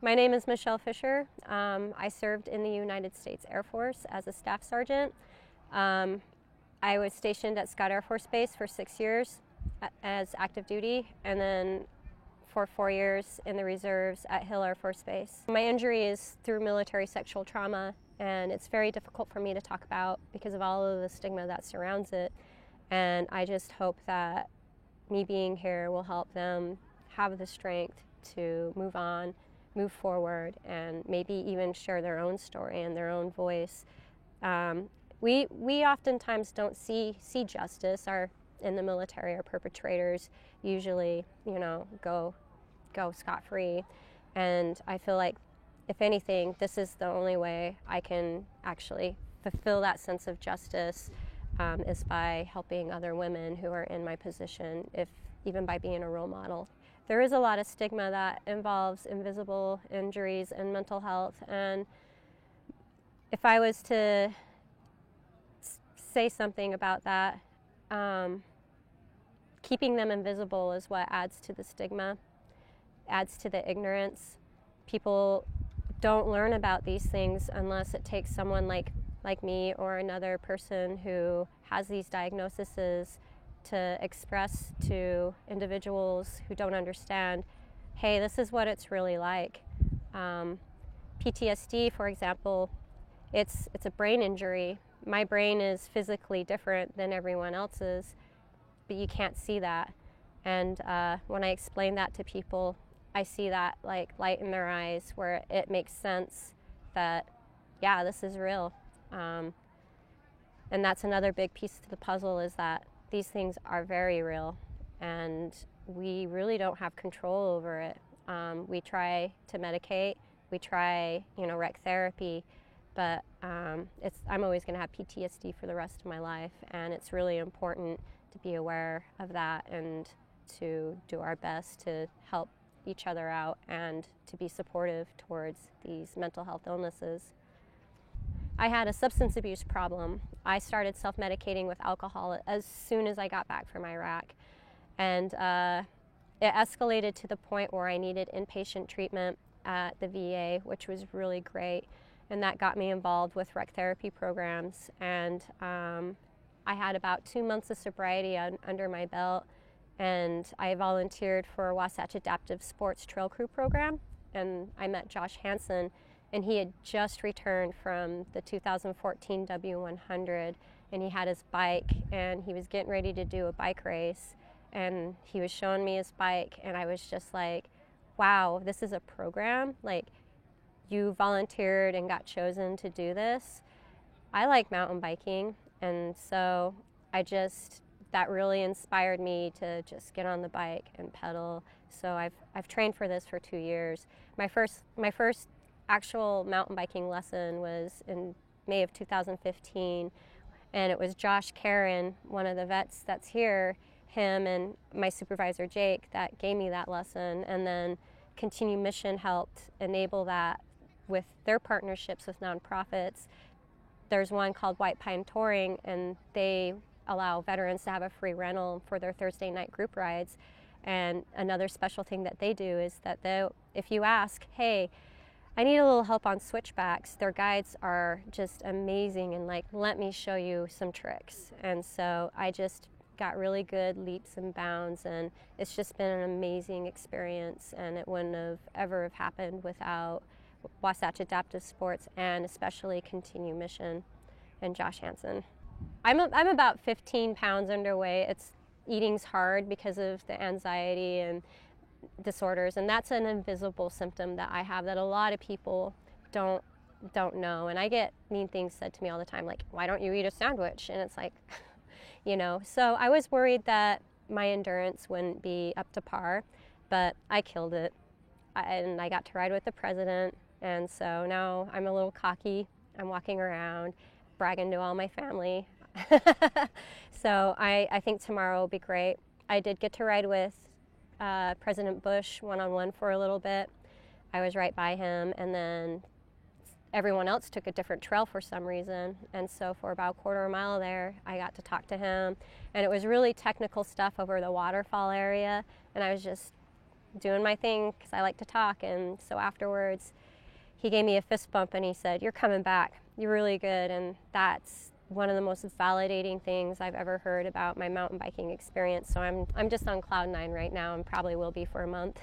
My name is Michelle Fisher. I served in the United States Air Force as a staff sergeant. I was stationed at Scott Air Force Base for 6 years as active duty, and then for 4 years in the reserves at Hill Air Force Base. My injury is through military sexual trauma, and it's very difficult for me to talk about because of all of the stigma that surrounds it. And I just hope that me being here will help them have the strength to move on, move forward, and maybe even share their own story and their own voice. We oftentimes don't see justice. In the military, our perpetrators usually, go scot-free. And I feel like, if anything, this is the only way I can actually fulfill that sense of justice, is by helping other women who are in my position, even by being a role model. There is a lot of stigma that involves invisible injuries and mental health, and if I was to say something about that, keeping them invisible is what adds to the stigma, adds to the ignorance. People don't learn about these things unless it takes someone like me or another person who has these diagnoses to express to individuals who don't understand, hey, this is what it's really like. PTSD, for example, it's a brain injury. My brain is physically different than everyone else's, but you can't see that. And when I explain that to people, I see that light in their eyes where it makes sense that, yeah, this is real. And that's another big piece to the puzzle, is that these things are very real, and we really don't have control over it. We try to medicate, we try, rec therapy, but I'm always going to have PTSD for the rest of my life, and it's really important to be aware of that and to do our best to help each other out and to be supportive towards these mental health illnesses. I had a substance abuse problem. I started self-medicating with alcohol as soon as I got back from Iraq. And it escalated to the point where I needed inpatient treatment at the VA, which was really great. And that got me involved with rec therapy programs. And I had about 2 months of sobriety under my belt. And I volunteered for Wasatch Adaptive Sports Trail Crew program. And I met Josh Hansen. And he had just returned from the 2014 W100, and he had his bike, and he was getting ready to do a bike race, and he was showing me his bike, and I was just like, wow, this is a program? Like, you volunteered and got chosen to do this? I like mountain biking, and so that really inspired me to just get on the bike and pedal. So I've trained for this for 2 years. My first actual mountain biking lesson was in May of 2015, and it was Josh Karen, one of the vets that's here, him and my supervisor Jake, that gave me that lesson. And then Continue Mission helped enable that with their partnerships with nonprofits. There's one called White Pine Touring, and they allow veterans to have a free rental for their Thursday night group rides. And another special thing that they do is that if you ask, hey, I need a little help on switchbacks, their guides are just amazing and let me show you some tricks. And so I just got really good leaps and bounds, and it's just been an amazing experience, and it wouldn't have ever happened without Wasatch Adaptive Sports and especially Continue Mission and Josh Hansen. I'm about 15 pounds underweight. Eating's hard because of the anxiety and disorders, and that's an invisible symptom that I have that a lot of people don't know. And I get mean things said to me all the time, like, why don't you eat a sandwich? And it's like, so I was worried that my endurance wouldn't be up to par, but I killed it. And I got to ride with the president, and so now I'm a little cocky. I'm walking around bragging to all my family. So I think tomorrow will be great. I did get to ride with President Bush one-on-one for a little bit. I was right by him, and then everyone else took a different trail for some reason, and so for about a quarter mile there I got to talk to him, and it was really technical stuff over the waterfall area, and I was just doing my thing because I like to talk. And so afterwards, he gave me a fist bump and he said, "You're coming back. You're really good." And that's one of the most validating things I've ever heard about my mountain biking experience. So I'm just on cloud nine right now and probably will be for a month.